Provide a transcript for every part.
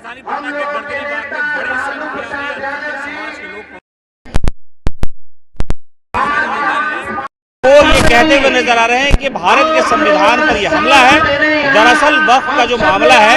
राजधानी पटना के गर्दनी बाग में बड़ी संख्या में अल्पसंख्यक समाज के लोग वो ये कहते हुए नजर आ रहे हैं कि भारत के संविधान पर यह हमला है। दरअसल वक्फ का जो मामला है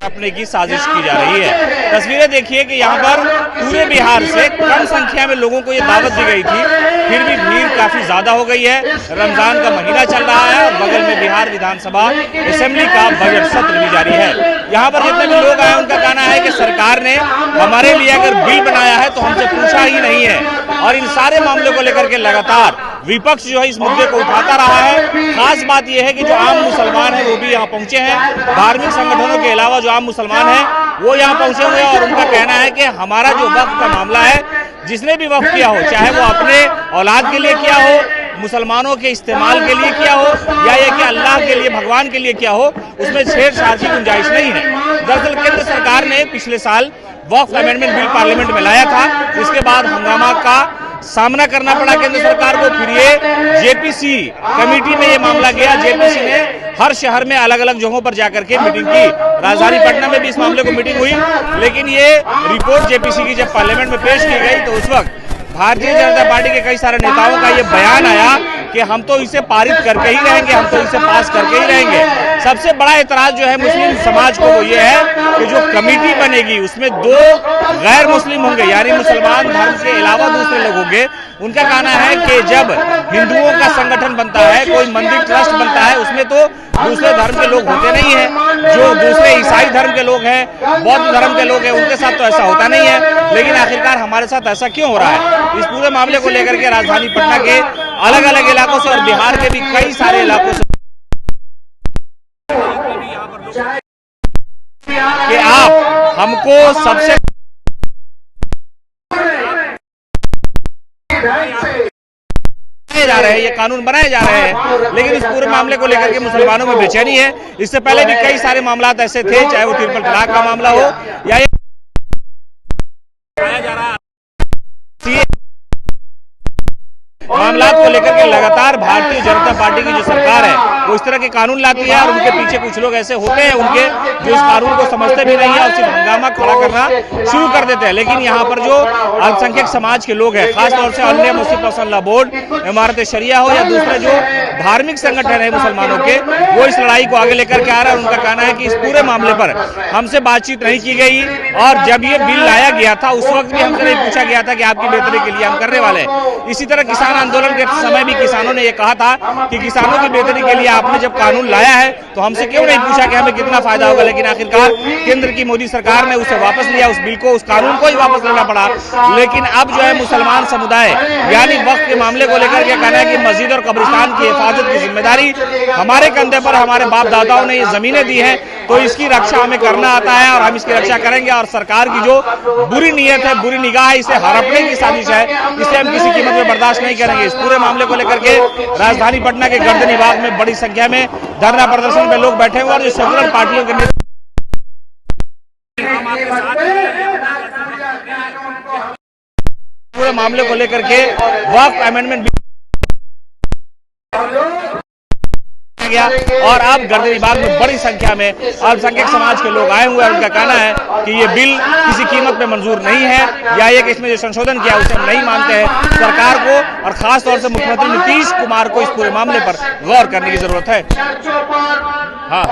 अपने की साजिश की जा रही है। तस्वीरें देखिए कि यहाँ पर पूरे बिहार से कम संख्या में लोगों को ये दावत दी गई थी, फिर भी भीड़ काफी ज्यादा हो गई है। रमजान का महीना चल रहा है और बगल में बिहार विधानसभा असेंबली का बजट सत्र भी जारी है। यहाँ पर जितने भी लोग आए उनका कहना है कि सरकार ने हमारे लिए अगर बिल बनाया है तो हमसे पूछा ही नहीं है। और इन सारे मामलों को लेकर के लगातार विपक्ष जो है इस मुद्दे को उठाता रहा है। खास बात यह है कि जो आम मुसलमान हैं वो भी यहाँ पहुंचे हैं। धार्मिक संगठनों के अलावा जो आम मुसलमान हैं वो यहाँ पहुंचे हुए हैं और उनका कहना है कि हमारा जो वक्फ का मामला है, जिसने भी वक्फ किया हो, चाहे वो अपने औलाद के लिए किया हो, मुसलमानों के इस्तेमाल के लिए किया हो या ये कि अल्लाह के लिए, भगवान के लिए किया हो, उसमें छेड़छाड़ की गुंजाइश नहीं है। दरअसल केंद्र सरकार ने पिछले साल वक्फ अमेंडमेंट बिल पार्लियामेंट में लाया था। इसके बाद हंगामा का सामना करना पड़ा केंद्र सरकार को। फिर ये जेपीसी कमेटी में ये मामला गया। जेपीसी ने हर शहर में अलग अलग जगहों पर जाकर के मीटिंग की। राजधानी पटना में भी इस मामले को मीटिंग हुई, लेकिन ये रिपोर्ट जेपीसी की जब पार्लियामेंट में पेश की गई तो उस वक्त भारतीय जनता पार्टी के कई सारे नेताओं का ये बयान आया कि हम तो इसे पारित करके ही रहेंगे, हम तो इसे पास करके ही रहेंगे। सबसे बड़ा एतराज जो है मुस्लिम समाज को वो ये है कि जो कमेटी बनेगी उसमें 2 गैर मुस्लिम होंगे, यानी मुसलमान धर्म के अलावा दूसरे लोग होंगे। उनका कहना है कि जब हिंदुओं का संगठन बनता है, कोई मंदिर ट्रस्ट बनता है, उसमें तो दूसरे धर्म के लोग होते नहीं हैं। जो दूसरे ईसाई धर्म के लोग हैं, बौद्ध धर्म के लोग हैं, उनके साथ तो ऐसा होता नहीं है। लेकिन आखिरकार हमारे साथ ऐसा क्यों हो रहा है? इस पूरे मामले को लेकर के राजधानी पटना के अलग अलग इलाकों से और बिहार के भी कई सारे इलाकों से कि आप हमको सबसे जा रहे हैं, ये कानून बनाए जा रहे हैं, लेकिन इस पूरे मामले को लेकर के मुसलमानों में बेचैनी है। इससे पहले भी कई सारे मामला ऐसे थे, चाहे वो ट्रिपल तलाक का मामला हो या मामला को लेकर के लगातार भारतीय जनता पार्टी की जो सरकार है वो इस तरह के कानून लाती है और उनके पीछे कुछ लोग ऐसे होते हैं उनके जो इस कानून को समझते भी नहीं है और सिर्फ हंगामा खड़ा करना शुरू कर देते हैं। लेकिन यहाँ पर जो अल्पसंख्यक समाज के लोग हैं, खासतौर से अल्ले मुस्लिम पर्सनल लॉ बोर्ड, इमारत शरिया हो या दूसरे जो धार्मिक संगठन है मुसलमानों के, वो इस लड़ाई को आगे लेकर के आ रहा है। उनका कहना है कि इस पूरे मामले पर हमसे बातचीत नहीं की गई और जब ये बिल लाया गया था उस वक्त भी हमसे नहीं पूछा गया था कि आपकी बेहतरी के लिए हम करने वाले हैं। इसी तरह किसान आंदोलन के समय भी किसानों ने ये कहा था कि किसानों की बेहतरी के लिए आपने जब कानून लाया है तो हमसे क्यों नहीं पूछा कि हमें कितना फायदा होगा। लेकिन आखिरकार केंद्र की मोदी सरकार ने उसे वापस लिया, उस बिल को, उस कानून को ही वापस लेना पड़ा। लेकिन अब जो है मुसलमान समुदाय यानी वक्फ के मामले को लेकर के कहना है कि मस्जिद और कब्रिस्तान की हिफाजत की जिम्मेदारी हमारे कंधे पर, हमारे बाप दादाओं ने ये जमीनें दी हैं तो इसकी रक्षा हमें करना आता है और हम इसकी रक्षा करेंगे। और सरकार की जो बुरी नीयत है, बुरी निगाह है, इसे हड़पने की साजिश है, इसे हम किसी कीमत में बर्दाश्त नहीं करेंगे। इस पूरे मामले को लेकर के राजधानी पटना के गर्दनी बाग में बड़ी संख्या में धरना प्रदर्शन में लोग बैठे हुए और जो सेकुलर पार्टियों के पूरे मामले को लेकर के वक्फ अमेंडमेंट गया और अब गर्दनी बाग में बड़ी संख्या में अल्पसंख्यक समाज के लोग आए हुए हैं। उनका कहना है कि ये बिल किसी कीमत पे मंजूर नहीं है या ये कि इसमें जो संशोधन किया उसे हम नहीं मानते हैं। सरकार को और खास तौर से मुख्यमंत्री नीतीश कुमार को इस पूरे मामले पर गौर करने की जरूरत है। हाँ।